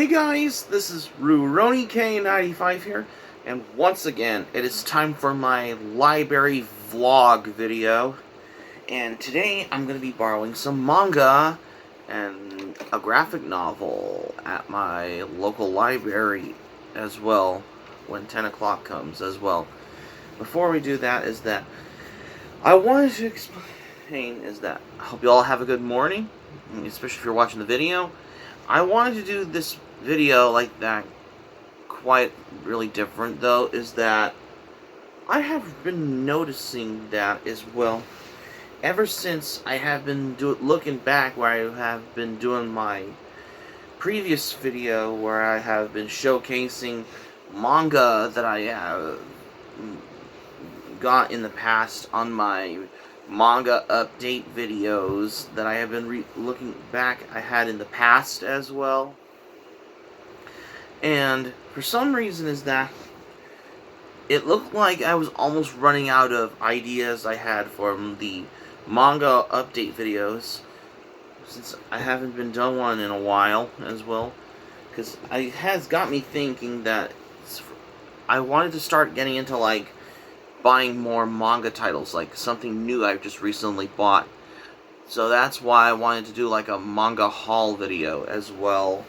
Hey guys, this is Rurouni K95 here, and once again, it is time for my library vlog video. And today, I'm going to be borrowing some manga and a graphic novel at my local library as well, when 10 o'clock comes as well. Before we do that, I wanted to explain I hope you all have a good morning, especially if you're watching the video. I wanted to do this video like that quite really different though, is that I have been noticing that as well ever since I have been looking back where I have been doing my previous video where I have been showcasing manga that I have got in the past on my manga update videos that I have been looking back I had in the past as well. And for some reason is that it looked like I was almost running out of ideas I had from the manga update videos, since I haven't been done one in a while as well, because it has got me thinking that I wanted to start getting into like buying more manga titles, like something new I've just recently bought. So that's why I wanted to do like a manga haul video as well.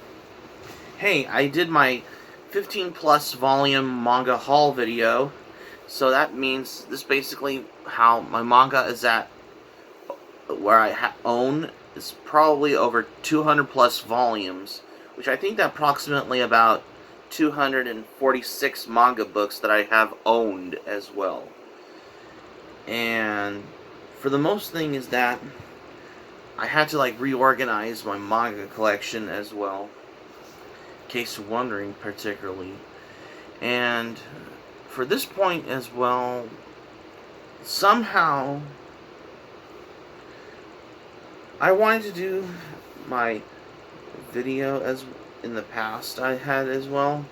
Hey, I did my 15 plus volume manga haul video, so that means this basically how my manga is at, where I own is probably over 200 plus volumes, which I think that approximately about 246 manga books that I have owned as well. And for the most thing is that I had to like reorganize my manga collection as well, in case you're wondering particularly. And for this point as well, somehow I wanted to do my video as in the past I had as well.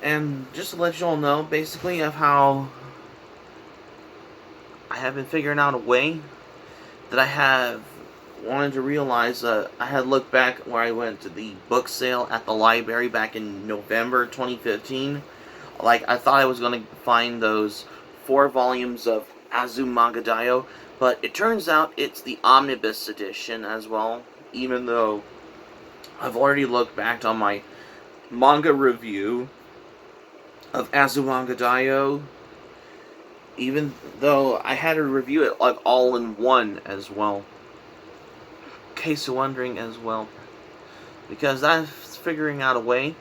And just to let you all know, basically, of how I have been figuring out a way that I have wanted to realize. I had looked back where I went to the book sale at the library back in November 2015. Like, I thought I was going to find those 4 volumes of Azumanga, but it turns out it's the omnibus edition as well, even though I've already looked back on my manga review of Azumanga, even though I had to review it like all in one as well, in case you're wondering as well, because I'm figuring out a way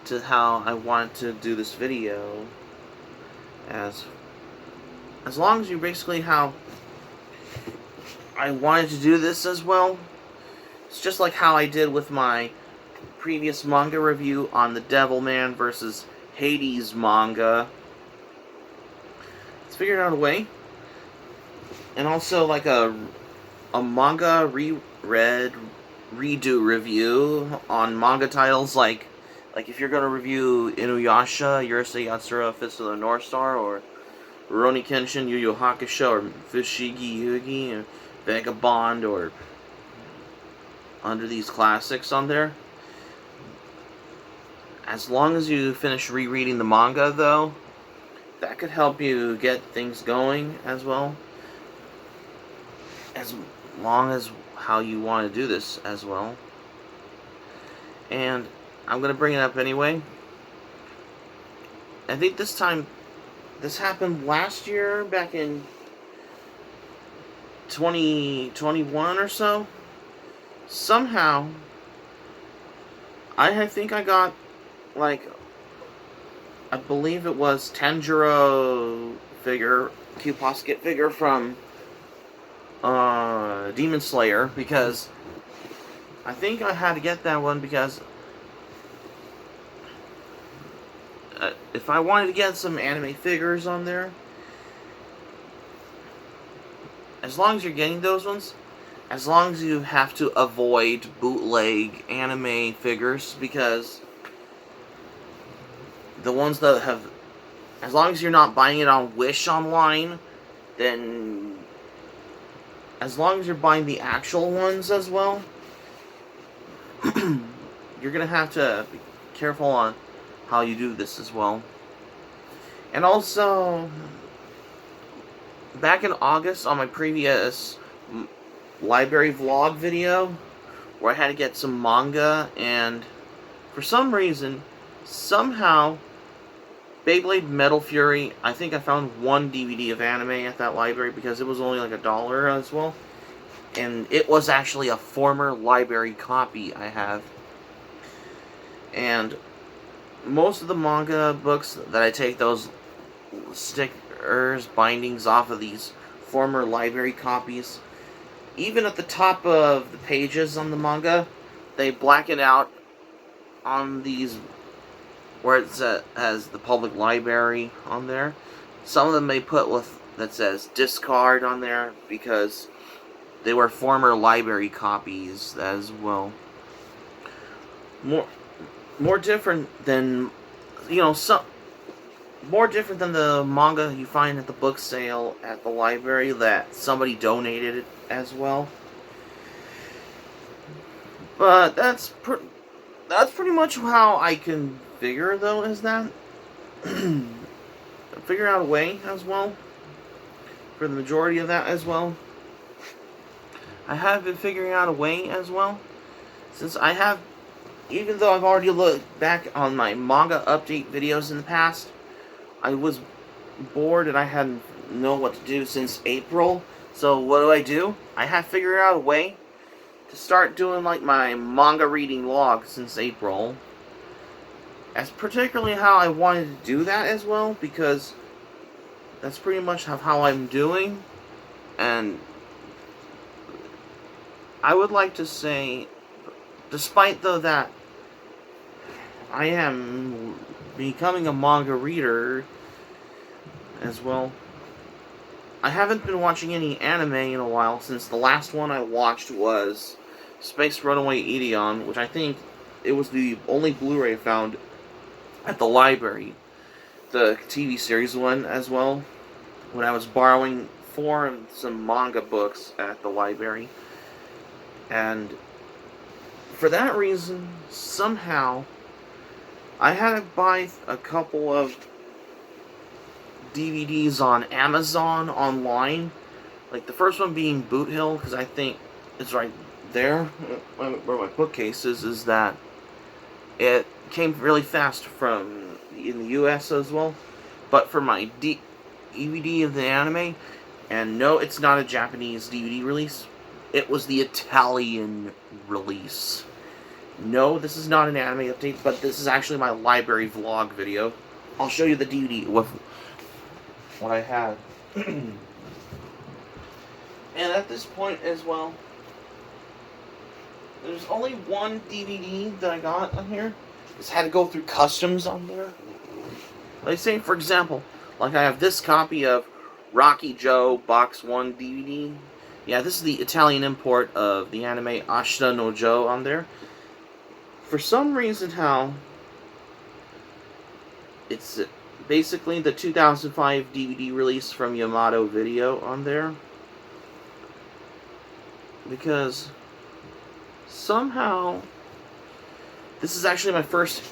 to how I want to do this video, as long as you basically how I wanted to do this as well. It's just like how I did with my previous manga review on the Devilman versus Hades manga. It's figured out a way. And also like a manga redo review on manga titles like if you're going to review Inuyasha, Urusei Yatsura, Fist of the North Star, or Rurouni Kenshin, Yu Yu Hakusho, or Fushigi Yugi, or Vagabond, or under these classics on there. As long as you finish rereading the manga, though, that could help you get things going as well. As long as how you want to do this as well. And I'm going to bring it up anyway. I think this time, this happened last year, back in 2021 or so. Somehow, I think I got, like, I believe it was Tanjiro figure, cute posket figure from Demon Slayer, because I think I had to get that one because if I wanted to get some anime figures on there, as long as you're getting those ones, as long as you have to avoid bootleg anime figures, because the ones that have, as long as you're not buying it on Wish online, then as long as you're buying the actual ones as well, you're gonna have to be careful on how you do this as well. And also, back in August on my previous library vlog video, where I had to get some manga, and for some reason, somehow, Beyblade Metal Fury, I think I found one DVD of anime at that library because it was only like $1 as well. And it was actually a former library copy I have. And most of the manga books that I take those stickers, bindings off of these former library copies, even at the top of the pages on the manga, they blacken out on these where it has the public library on there. Some of them they put with that says discard on there because they were former library copies as well. More different than, more different than the manga you find at the book sale at the library that somebody donated as well. But that's pretty much how I can figure, though, is that figure out a way as well for the majority of that as well. I have been figuring out a way as well, since I have, even though I've already looked back on my manga update videos in the past, I was bored and I hadn't known what to do since April. So what do? I have figured out a way to start doing like my manga reading log since April. That's particularly how I wanted to do that as well, because that's pretty much how I'm doing. And I would like to say, despite though that I am becoming a manga reader as well, I haven't been watching any anime in a while, since the last one I watched was Space Runaway Ideon, which I think it was the only Blu-ray found at the library. The TV series one as well, when I was borrowing some manga books at the library. And for that reason, somehow, I had to buy a couple of DVDs on Amazon online. Like the first one being Boot Hill, because I think it's right there where my bookcase is that it came really fast from in the US as well. But for my DVD of the anime, and no, it's not a Japanese DVD release, it was the Italian release. No, this is not an anime update, but this is actually my library vlog video. I'll show you the DVD with what I had. And at this point as well, there's only one DVD that I got on here. Just had to go through customs on there. Like say, for example, like I have this copy of Rocky Joe Box 1 DVD. Yeah, this is the Italian import of the anime Ashita no Joe on there. For some reason how it's basically the 2005 DVD release from Yamato Video on there. Because somehow this is actually my first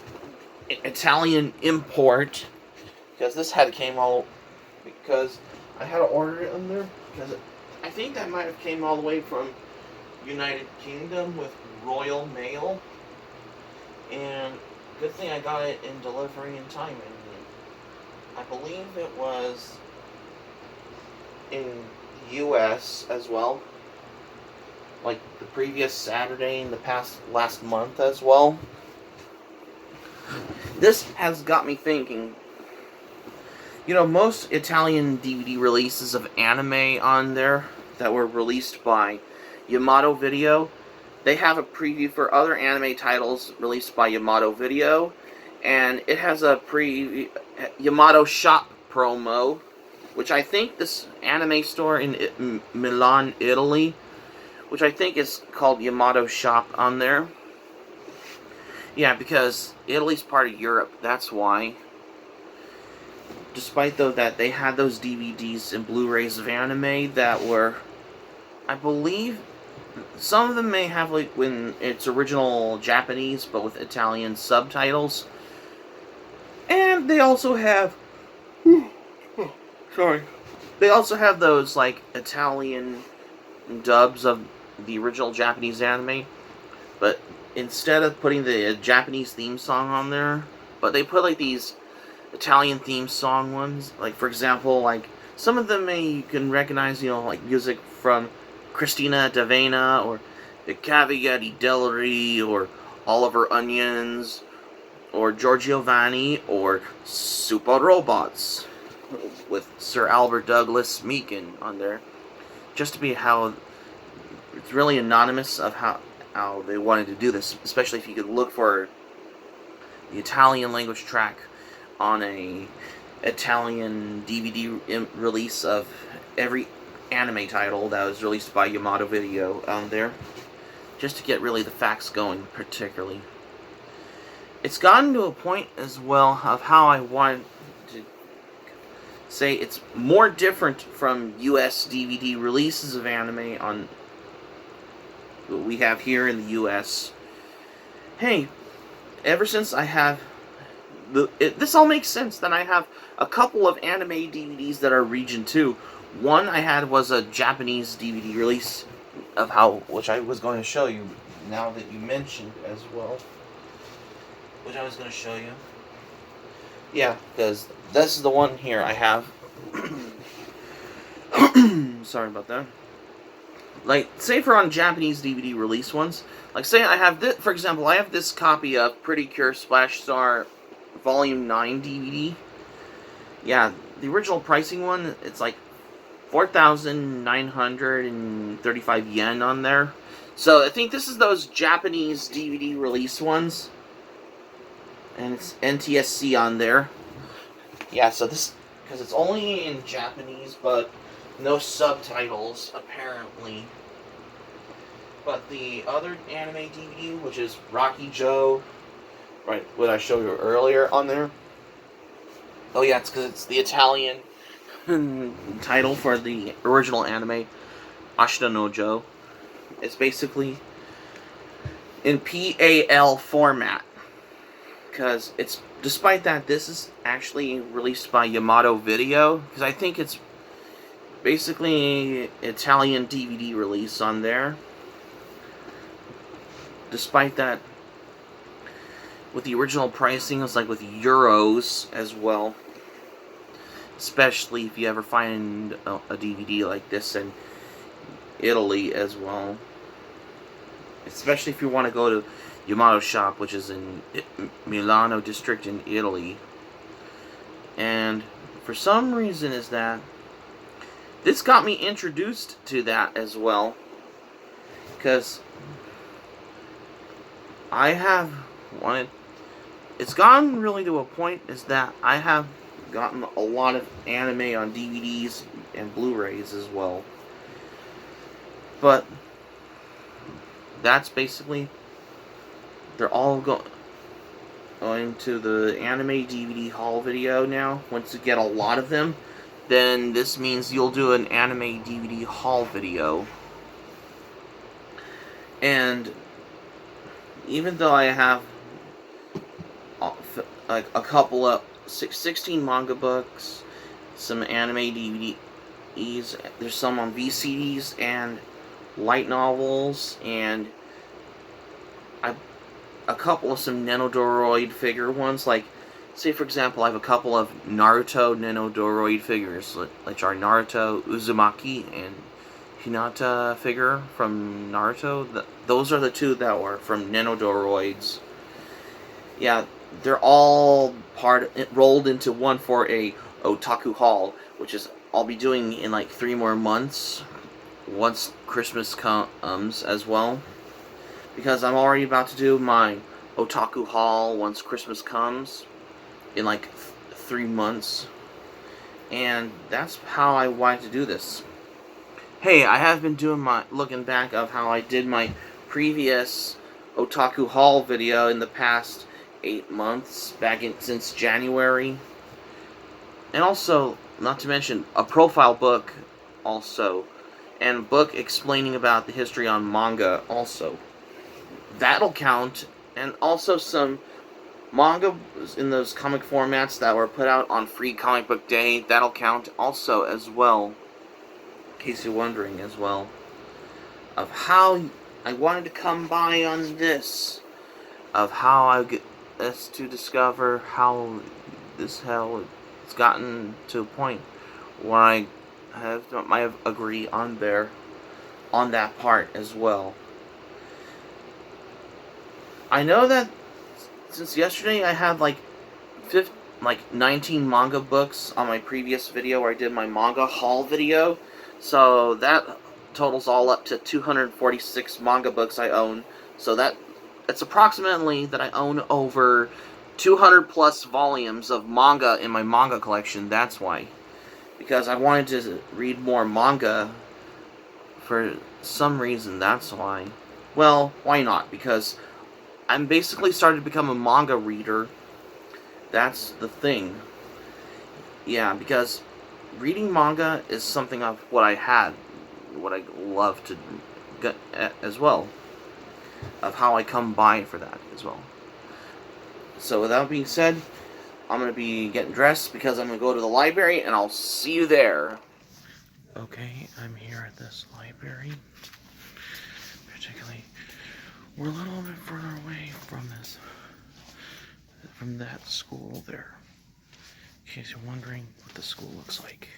Italian import, because this came all, because I had to order it on there, because I think that might have came all the way from United Kingdom with Royal Mail. And good thing I got it in delivery in time. And I believe it was in US as well, like the previous Saturday in the last month as well. This has got me thinking. You know, most Italian DVD releases of anime on there that were released by Yamato Video, they have a preview for other anime titles released by Yamato Video, and it has a Yamato Shop promo, which I think this anime store in Milan, Italy, which I think is called Yamato Shop on there. Yeah, because Italy's part of Europe, that's why. Despite though that they had those DVDs and Blu-rays of anime that were, I believe, Some of them may have like when it's original Japanese but with Italian subtitles. And they also have sorry. They also have those like Italian dubs of the original Japanese anime, but instead of putting the Japanese theme song on there, but they put like these Italian theme song ones. Like for example, like some of them you can recognize, like music from Christina D'Avena or the Caviglia del Re or Oliver Onions or Giorgio Vanni or Super Robots with Sir Albert Douglas Meakin on there, just to be how it's really anonymous of how they wanted to do this, especially if you could look for the Italian language track on a Italian DVD release of every anime title that was released by Yamato Video on there, just to get really the facts going particularly. It's gotten to a point as well of how I want to say it's more different from US DVD releases of anime on what we have here in the US. Hey, ever since I have this all makes sense. Then I have a couple of anime DVDs that are region 2. One I had was a Japanese DVD release of which I was going to show you now that you mentioned as well. Which I was going to show you. Yeah, because this is the one here I have. Sorry about that. Like, say for on Japanese DVD release ones, like say I have this, for example, I have this copy of Pretty Cure Splash Star Volume 9 DVD. Yeah, the original pricing one, it's like 4,935 yen on there. So I think this is those Japanese DVD release ones. And it's NTSC on there. Yeah, so this, because it's only in Japanese, but no subtitles, apparently. But the other anime DVD, which is Rocky Joe, right, what I showed you earlier on there. Oh yeah, it's because it's the Italian title for the original anime, Ashita no Joe. It's basically in PAL format. Because it's, despite that, this is actually released by Yamato Video, because I think it's basically Italian DVD release on there. Despite that, with the original pricing, it's like with euros as well. Especially if you ever find a DVD like this in Italy as well. Especially if you want to go to Yamato Shop, which is in Milano district in Italy. And for some reason is that this got me introduced to that as well, because I have wanted, it's gotten really to a point is that I have gotten a lot of anime on DVDs and Blu-rays as well. But that's basically, they're all going to the anime DVD haul video now. Once you get a lot of them, then this means you'll do an anime DVD haul video. And even though I have like a couple of 16 manga books, some anime DVDs, there's some on VCDs and light novels, and a couple of some Nenodoroid figure ones. Like, say for example, I have a couple of Naruto Nenodoroid figures, which are Naruto Uzumaki and Hinata figure from Naruto. Those are the two that were from Nenodoroids. Yeah, they're all rolled into one for a otaku haul, which is I'll be doing in like 3 more months once Christmas comes as well, because I'm already about to do my otaku haul once Christmas comes in like 3 months, and that's how I wanted to do this. Hey, I have been doing looking back of how I did my previous otaku haul video in the past 8 months, since January. And also, not to mention, a profile book also and book explaining about the history on manga also. That'll count, and also some manga in those comic formats that were put out on Free Comic Book Day. That'll count also as well, in case you're wondering as well, of how I wanted to come by on this, of how I get this to discover how this hell it's gotten to a point where I might agree on that part as well. I know that since yesterday I had like 19 manga books on my previous video where I did my manga haul video, so that totals all up to 246 manga books I own. So that's approximately that I own over 200 plus volumes of manga in my manga collection. That's why, because I wanted to read more manga for some reason. That's why. Well, why not? Because I'm basically starting to become a manga reader. That's the thing. Yeah, because reading manga is something of what I love to get at as well. Of how I come by for that as well. So with that being said, I'm going to be getting dressed because I'm going to go to the library, and I'll see you there. Okay, I'm here at this library. Particularly, we're a little bit further away from that school there. In case you're wondering what the school looks like.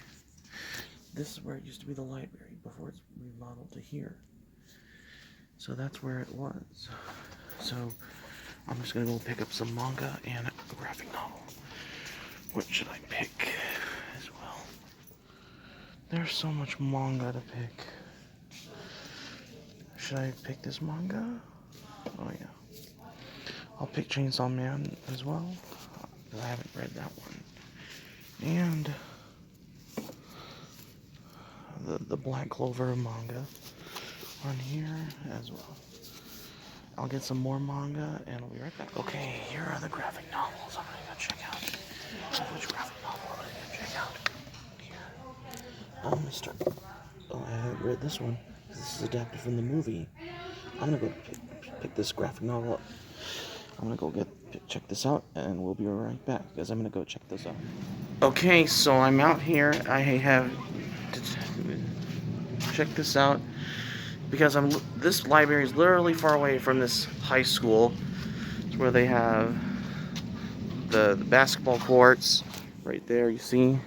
This is where it used to be the library before it's remodeled to here. So that's where it was. So I'm just gonna go pick up some manga and a graphic novel. What should I pick as well? There's so much manga to pick. Should I pick this manga? Oh yeah. I'll pick Chainsaw Man as well. I haven't read that one. And the Black Clover manga on here as well. I'll get some more manga and I'll be right back. Okay, here are the graphic novels I'm gonna go check out. Which graphic novel am I gonna check out? Here. Oh, I haven't read this one. This is adapted from the movie. I'm gonna go pick this graphic novel up. I'm gonna go check this out, and we'll be right back because I'm gonna go check this out. Okay, so I'm out here. I have to check this out because this library is literally far away from this high school. It's where they have the basketball courts right there. You see,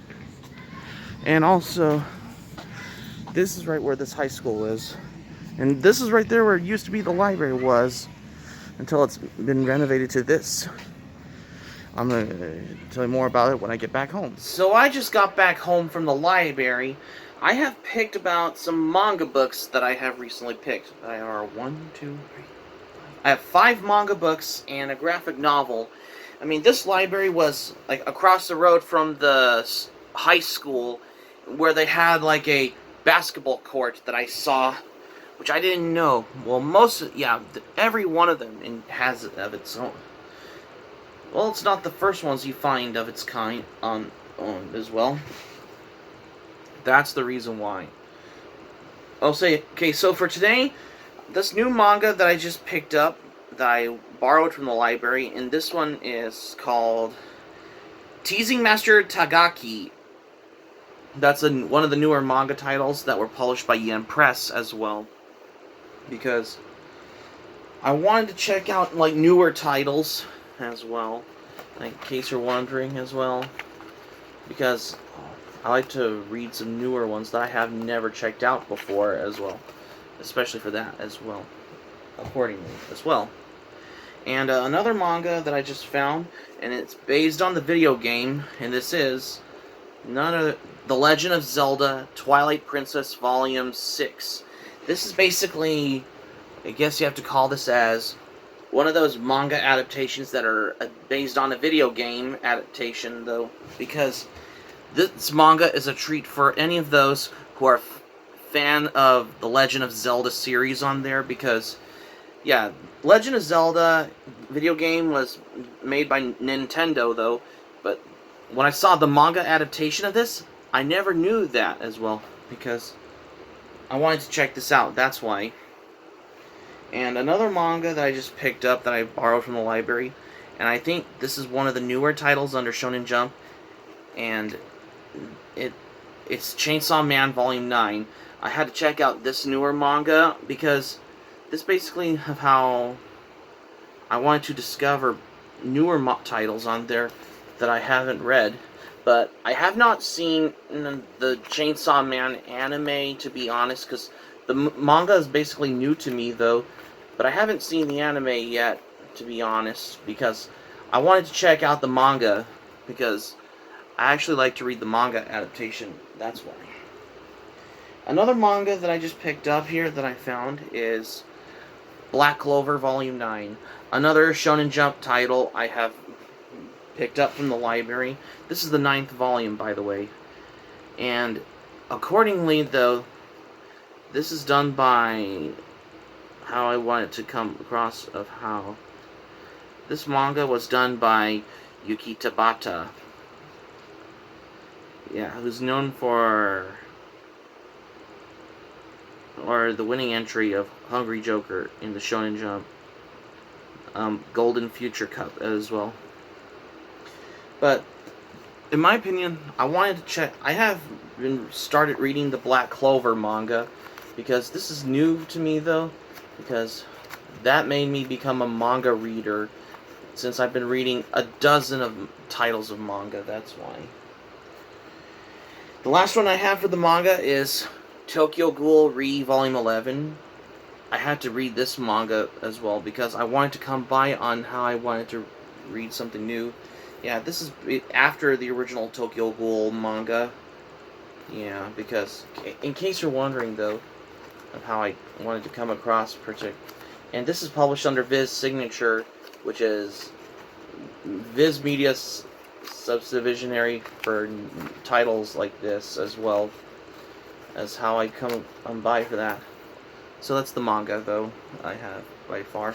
and also this is right where this high school is, and this is right there where it used to be the library was. Until it's been renovated to this. I'm going to tell you more about it when I get back home. So I just got back home from the library. I have picked about some manga books that I have recently picked. I are 1, 2, 3. I have 5 manga books and a graphic novel. I mean, this library was like across the road from the high school where they had like a basketball court that I saw, which I didn't know. Well, every one of them has of its own. Well, it's not the first ones you find of its kind on as well. That's the reason why. Okay, so for today, this new manga that I just picked up, that I borrowed from the library, and this one is called Teasing Master Tagaki. That's one of the newer manga titles that were published by Yen Press as well. Because I wanted to check out like newer titles as well, like, in case you're wondering as well, because I like to read some newer ones that I have never checked out before as well, especially for that as well, accordingly as well. And another manga that I just found, and it's based on the video game, and this is none other The Legend of Zelda Twilight Princess Volume 6. This is basically, I guess you have to call this as one of those manga adaptations that are based on a video game adaptation, though, because this manga is a treat for any of those who are fan of the Legend of Zelda series on there, because, yeah, Legend of Zelda video game was made by Nintendo, though, but when I saw the manga adaptation of this, I never knew that as well, because I wanted to check this out, that's why. And another manga that I just picked up that I borrowed from the library, and I think this is one of the newer titles under Shonen Jump, and it's Chainsaw Man Volume 9. I had to check out this newer manga because this basically of how I wanted to discover newer titles on there that I haven't read. But I have not seen the Chainsaw Man anime, to be honest, because the manga is basically new to me, though. But I haven't seen the anime yet, to be honest, because I wanted to check out the manga, because I actually like to read the manga adaptation, that's why. Another manga that I just picked up here that I found is Black Clover Volume 9. Another Shonen Jump title I have picked up from the library. This is the 9th volume, by the way. And accordingly, though, this is done by how I wanted to come across of how this manga was done by Yuki Tabata. Yeah, who's known for the winning entry of Hungry Joker in the Shonen Jump Golden Future Cup as well. But in my opinion, I wanted to check. I have started reading the Black Clover manga because this is new to me, though, because that made me become a manga reader since I've been reading a dozen of titles of manga. That's why. The last one I have for the manga is Tokyo Ghoul Re Volume 11. I had to read this manga as well because I wanted to come by on how I wanted to read something new. Yeah, this is after the original Tokyo Ghoul manga. Yeah, because in case you're wondering, though, of how I wanted to come across and this is published under Viz Signature, which is Viz Media's subdivisionary for titles like this, as well as how I come by for that. So that's the manga, though, I have by far.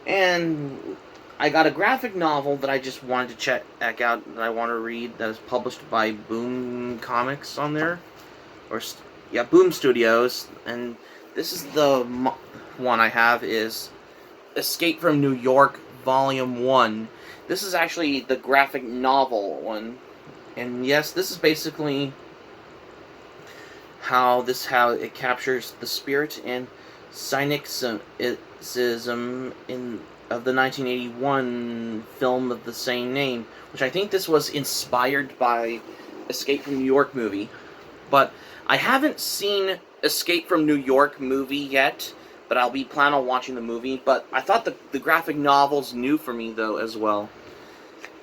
And I got a graphic novel that I just wanted to check out, that I want to read, that is published by Boom Comics on there. Boom Studios. And this is the one I have, is Escape from New York Volume 1. This is actually the graphic novel one. And yes, this is basically how it captures the spirit and cynicism of the 1981 film of the same name, which I think this was inspired by Escape from New York movie. But I haven't seen Escape from New York movie yet, but I'll be planning on watching the movie. But I thought the graphic novel's new for me, though, as well,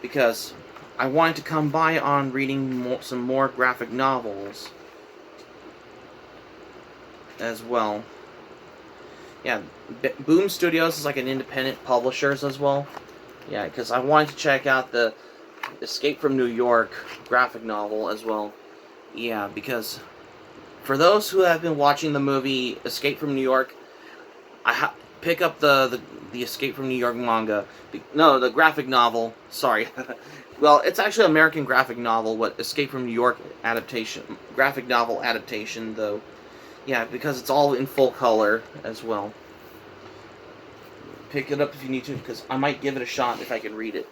because I wanted to come by on reading some more graphic novels as well. Yeah, Boom Studios is like an independent publishers as well. Yeah, because I wanted to check out the Escape from New York graphic novel as well. Yeah, because for those who have been watching the movie Escape from New York, pick up the Escape from New York manga. No, the graphic novel. Sorry. Well, it's actually an American graphic novel, what Escape from New York adaptation, graphic novel adaptation, though. Yeah, because it's all in full color as well. Pick it up if you need to, because I might give it a shot if I can read it.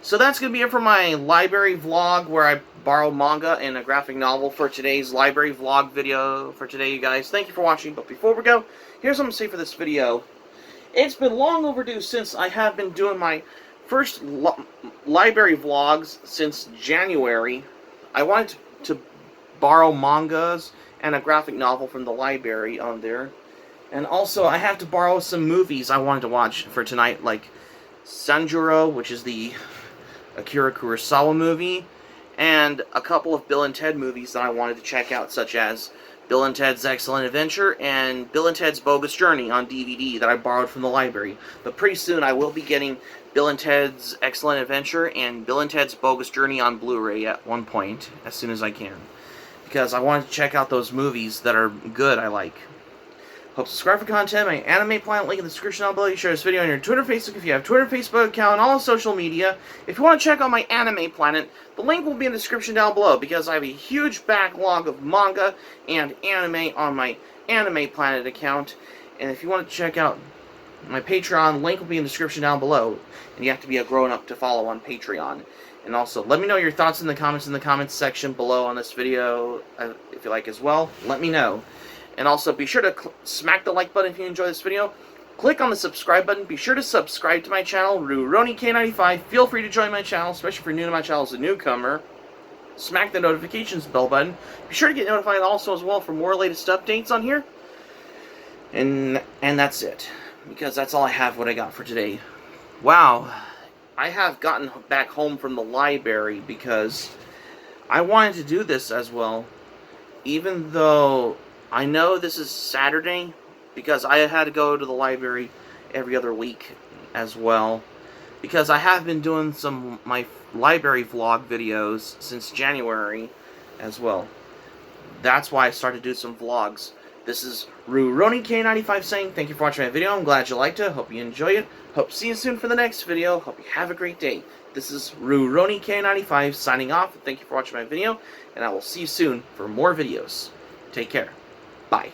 So that's going to be it for my library vlog, where I borrow manga and a graphic novel for today's library vlog video for today, you guys. Thank you for watching, but before we go, here's what I'm going to say for this video. It's been long overdue since I have been doing my first library vlogs since January. I wanted to borrow mangas and a graphic novel from the library on there. And also, I have to borrow some movies I wanted to watch for tonight, like Sanjuro, which is the Akira Kurosawa movie, and a couple of Bill and Ted movies that I wanted to check out, such as Bill and Ted's Excellent Adventure and Bill and Ted's Bogus Journey on DVD that I borrowed from the library. But pretty soon I will be getting Bill and Ted's Excellent Adventure and Bill and Ted's Bogus Journey on Blu-ray at one point, as soon as I can, because I wanted to check out those movies that are good, I like. Hope subscribe for content. My Anime Planet link in the description down below. You share this video on your Twitter, Facebook if you have Twitter, Facebook account, all social media. If you want to check out my Anime Planet, the link will be in the description down below because I have a huge backlog of manga and anime on my Anime Planet account. And if you want to check out my Patreon, link will be in the description down below. And you have to be a grown-up to follow on Patreon. And also, let me know your thoughts in the comments section below on this video, if you like as well. Let me know. And also, be sure to smack the like button if you enjoy this video. Click on the subscribe button. Be sure to subscribe to my channel, RuRoniK95. Feel free to join my channel, especially if you're new to my channel as a newcomer. Smack the notifications bell button. Be sure to get notified also as well for more latest updates on here. And that's it. Because that's all I have what I got for today. Wow. I have gotten back home from the library because I wanted to do this as well. Even though I know this is Saturday, because I had to go to the library every other week as well. Because I have been doing some my library vlog videos since January as well. That's why I started to do some vlogs. This is RuRoniK95 saying thank you for watching my video. I'm glad you liked it. Hope you enjoy it. Hope to see you soon for the next video. Hope you have a great day. This is RuRoniK95 signing off. Thank you for watching my video, and I will see you soon for more videos. Take care. Bye.